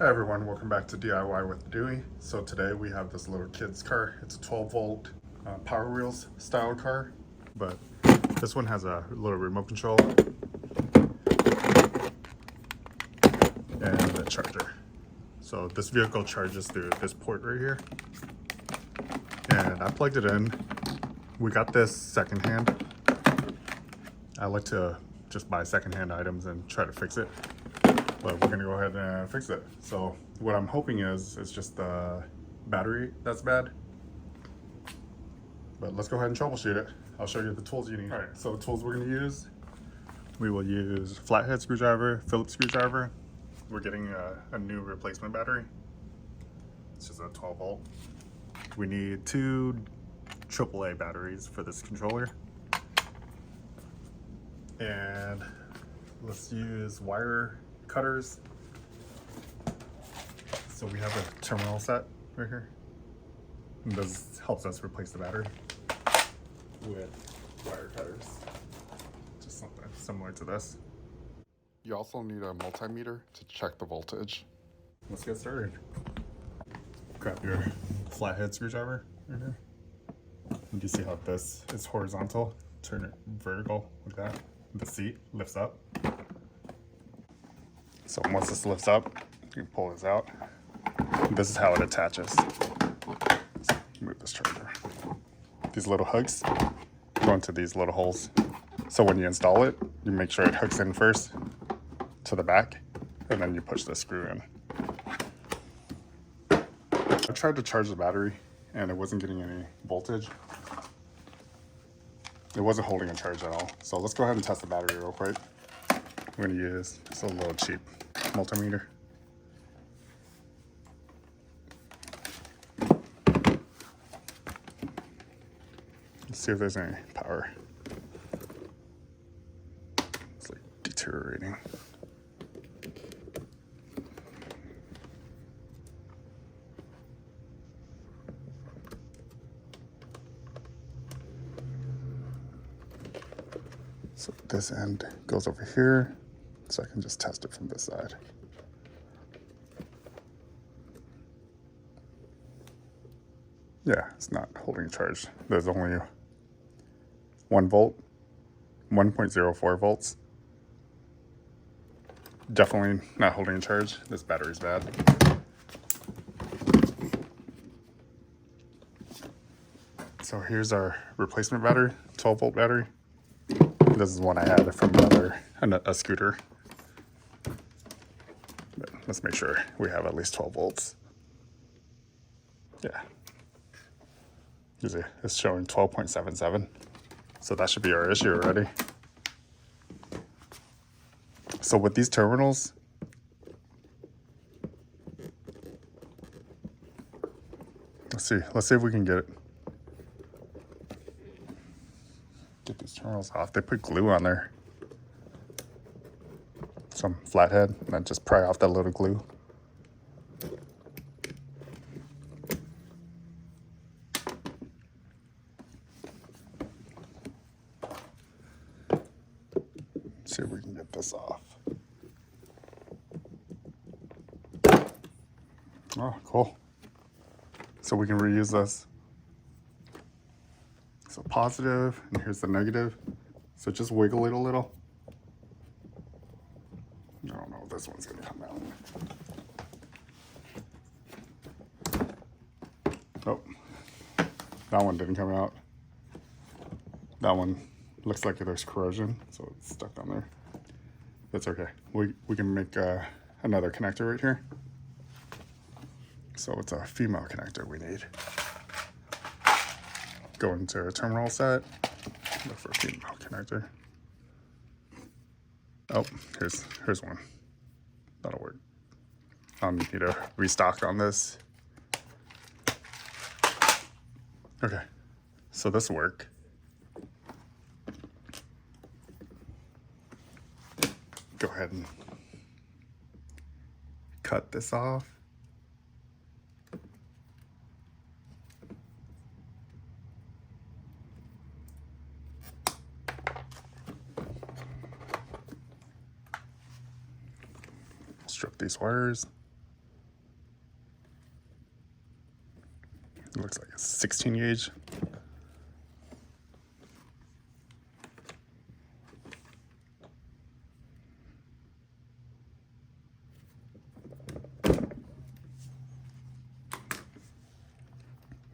Hi everyone, welcome back to DIY with Dewey. So today we have this little kid's car. It's a 12 volt Power Wheels style car, but this one has a little remote control and a charger. So this vehicle charges through this port right here, and I plugged it in. We got this secondhand. I like to just buy secondhand items and try to fix it, but we're gonna go ahead and fix it. So what I'm hoping is it's just the battery that's bad, but let's go ahead and troubleshoot it. I'll show you the tools you need. All right, so the tools we're gonna use, we will use flathead screwdriver, Phillips screwdriver. We're getting a new replacement battery. It's just a 12 volt. We need 2 AAA batteries for this controller. And let's use wire cutters. So we have a terminal set right here. And this helps us replace the battery with wire cutters. Just something similar to this. You also need a multimeter to check the voltage. Let's get started. Grab your flathead screwdriver right here. You can see how this is horizontal. Turn it vertical like that. The seat lifts up. So once this lifts up, you can pull this out. This is how it attaches. Let's move this charger. These little hooks go into these little holes. So when you install it, you make sure it hooks in first to the back, and then you push the screw in. I tried to charge the battery and it wasn't getting any voltage. It wasn't holding a charge at all. So let's go ahead and test the battery real quick. We're gonna use just a little cheap multimeter. Let's see if there's any power. It's like deteriorating. So this end goes over here, so I can just test it from this side. Yeah, it's not holding charge. There's only 1 volt, 1.04 volts. Definitely not holding charge. This battery's bad. So here's our replacement battery, 12 volt battery. This is one I had from a scooter. But let's make sure we have at least 12 volts. Yeah. You see, it's showing 12.77. So that should be our issue already. So with these terminals, let's see if we can get these terminals off. They put glue on there. Some flathead, and then just pry off that little glue. See if we can get this off. Oh, cool. So we can reuse this. So positive, and here's the negative. So just wiggle it a little. I don't know if this one's gonna come out. Oh, that one didn't come out. That one looks like there's corrosion, so it's stuck on there. That's okay. We can make another connector right here. So it's a female connector we need. Go into our terminal set, look for a female connector. Oh, here's one. That'll work. Need to restock on this. Okay, so this will work. Go ahead and cut this off. Strip these wires. It looks like a 16 gauge.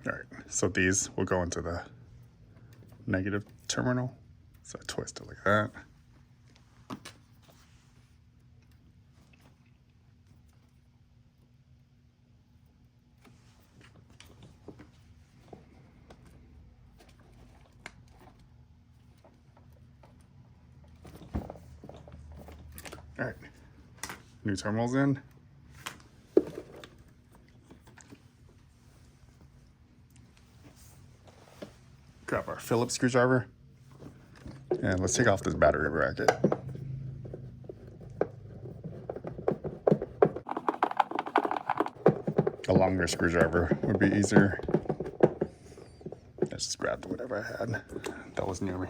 All right, so these will go into the negative terminal. So I twist it like that. All right, new terminals in. Grab our Phillips screwdriver and let's take off this battery bracket. A longer screwdriver would be easier. I just grabbed whatever I had that was near me.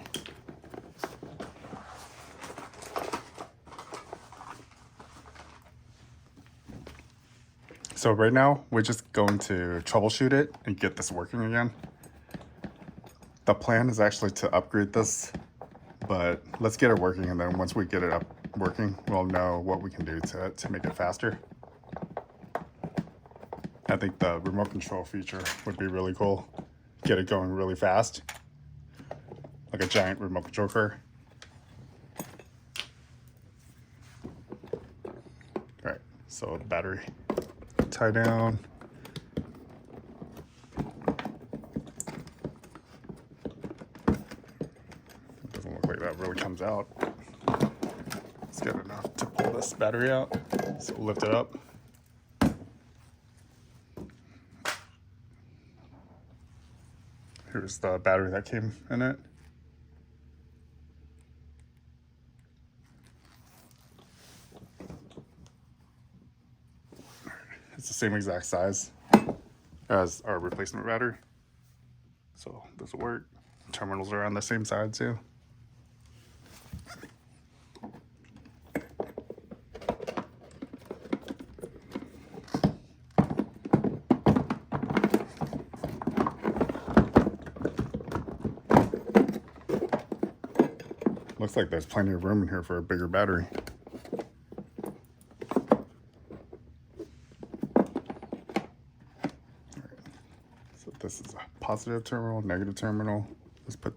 So right now, we're just going to troubleshoot it and get this working again. The plan is actually to upgrade this, but let's get it working, and then once we get it up working, we'll know what we can do to make it faster. I think the remote control feature would be really cool. Get it going really fast, like a giant remote control car. All right, so the battery tie down. It doesn't look like that really comes out. It's good enough to pull this battery out. So we'll lift it up. Here's the battery that came in it. It's the same exact size as our replacement battery. So this will work. Terminals are on the same side too. Looks like there's plenty of room in here for a bigger battery. So this is a positive terminal, negative terminal. Let's put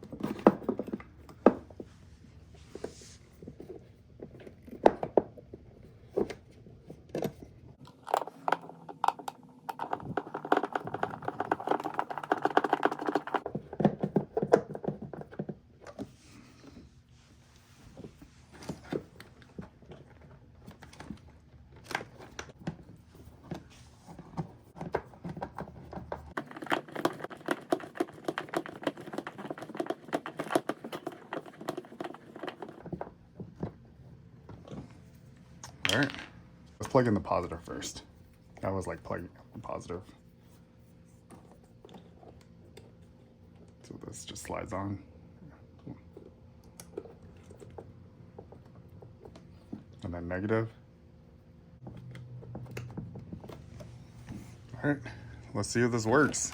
all right, let's plug in the positive first. I was like plugging in the positive. So this just slides on. And then negative. All right, let's see if this works.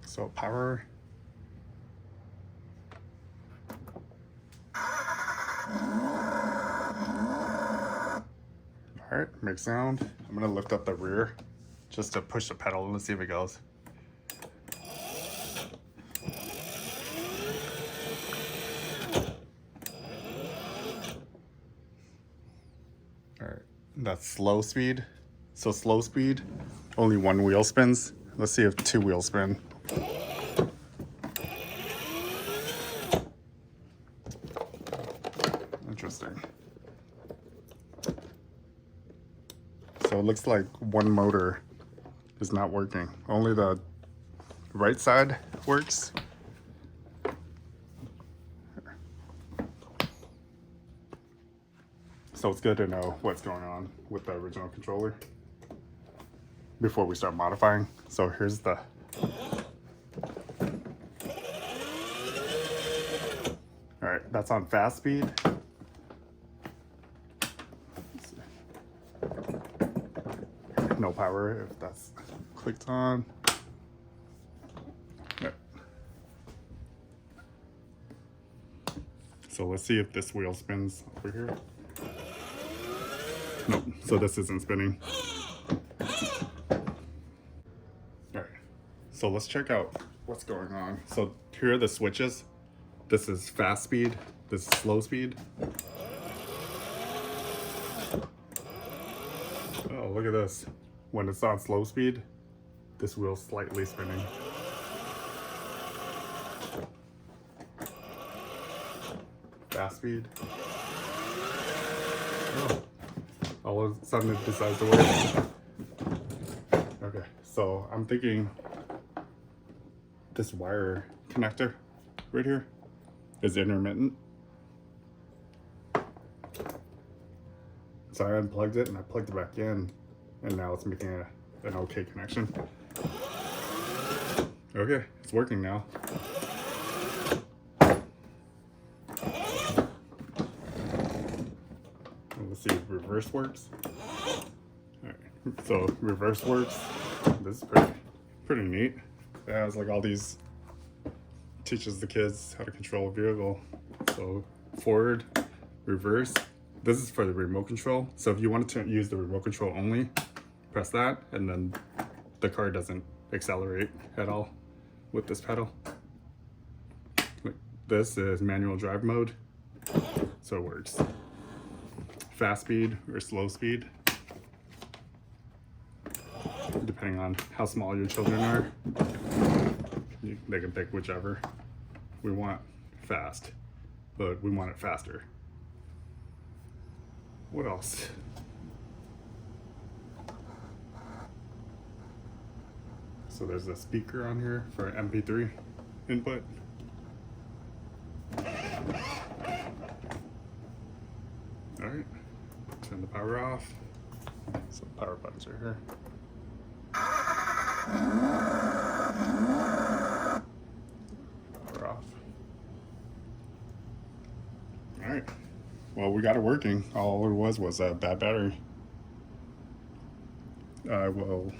So power. All right, make sound. I'm gonna lift up the rear just to push the pedal and let's see if it goes. All right, that's slow speed. So slow speed, only one wheel spins. Let's see if two wheels spin. Interesting. So it looks like one motor is not working. Only the right side works. So it's good to know what's going on with the original controller before we start modifying. So here's the all right, that's on fast speed. power if that's clicked on. Yep. So let's see if this wheel spins over here. Nope, so this isn't spinning. Alright, so let's check out what's going on. So here are the switches. This is fast speed, this is slow speed. Oh, look at this. When it's on slow speed, this wheel's slightly spinning. Fast speed. Oh, all of a sudden it decides to work. Okay, so I'm thinking this wire connector right here is intermittent. So I unplugged it and I plugged it back in, and now it's making an okay connection. Okay, it's working now. Let's see if reverse works. Alright, so reverse works. This is pretty neat. It has like all these, teaches the kids how to control a vehicle. So forward, reverse. This is for the remote control. So if you wanted to use the remote control only, press that, and then the car doesn't accelerate at all with this pedal. This is manual drive mode, so it works. Fast speed or slow speed, depending on how small your children are. They can pick whichever. We want fast, but we want it faster. What else? So there's a speaker on here for MP3 input. Alright, turn the power off. So power buttons right here. Power off. Alright, well, we got it working. All it was a bad battery. I will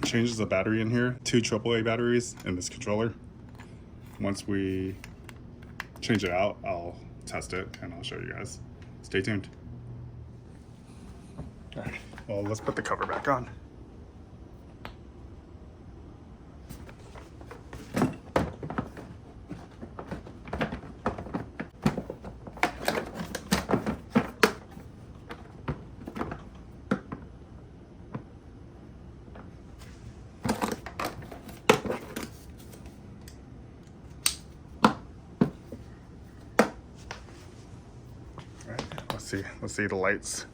change the battery in here. 2 AAA batteries in this controller. Once we change it out, I'll test it and I'll show you guys. Stay tuned. All right, well, let's put the cover back on. Let's see the lights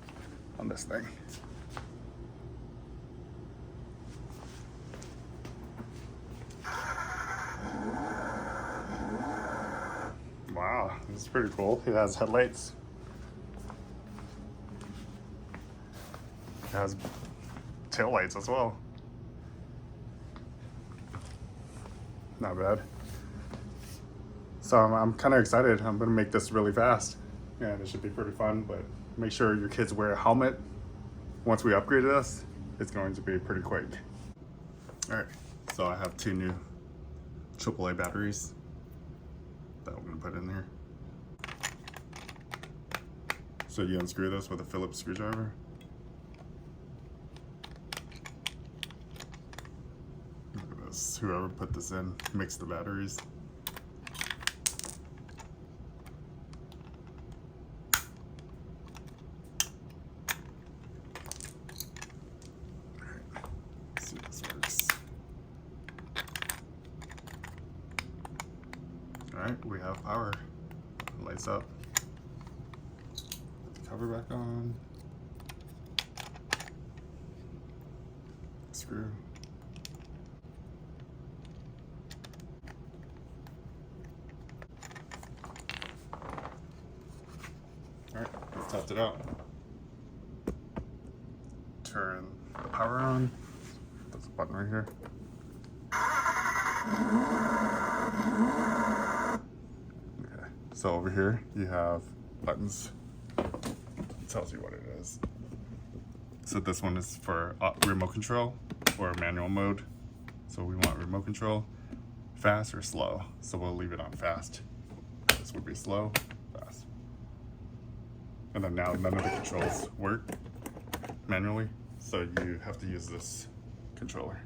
on this thing. Wow, this is pretty cool. It has headlights. It has tail lights as well. Not bad. So I'm kind of excited. I'm gonna make this really fast. And it should be pretty fun, but make sure your kids wear a helmet. Once we upgrade this, it's going to be pretty quick. All right, so I have 2 new AAA batteries that I'm gonna put in there. So you unscrew this with a Phillips screwdriver. Look at this, whoever put this in mixed the batteries. Alright, we have power. Lights up. Put the cover back on. Screw. Alright, let's test it out. Turn the power on. There's a button right here. So over here you have buttons. It tells you what it is. So this one is for remote control or manual mode. So we want remote control, fast or slow. So we'll leave it on fast. This would be slow, fast. And then now none of the controls work manually. So you have to use this controller.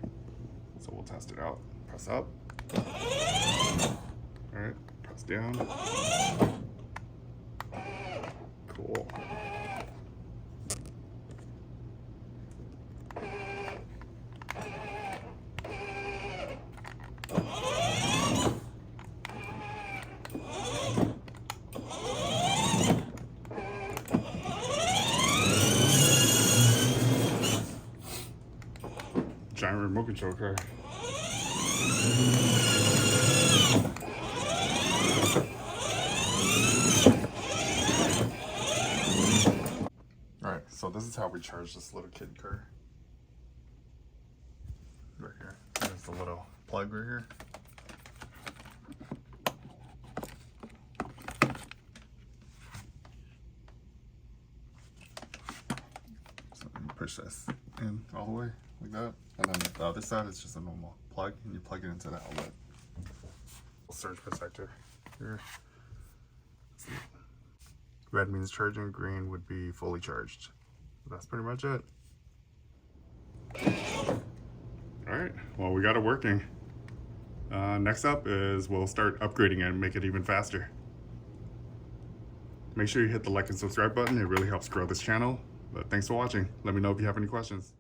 So we'll test it out. Press up. All right, press down. Cool. Giant remote control car. Alright, so this is how we charge this little kid car. Right here. There's the little plug right here. So you push this in all the way like that. And then the other side is just a normal plug, and you plug it into the outlet. Surge protector here. Red means charging, green would be fully charged. That's pretty much it. Alright, well, we got it working. Next up is we'll start upgrading it and make it even faster. Make sure you hit the like and subscribe button. It really helps grow this channel. But thanks for watching. Let me know if you have any questions.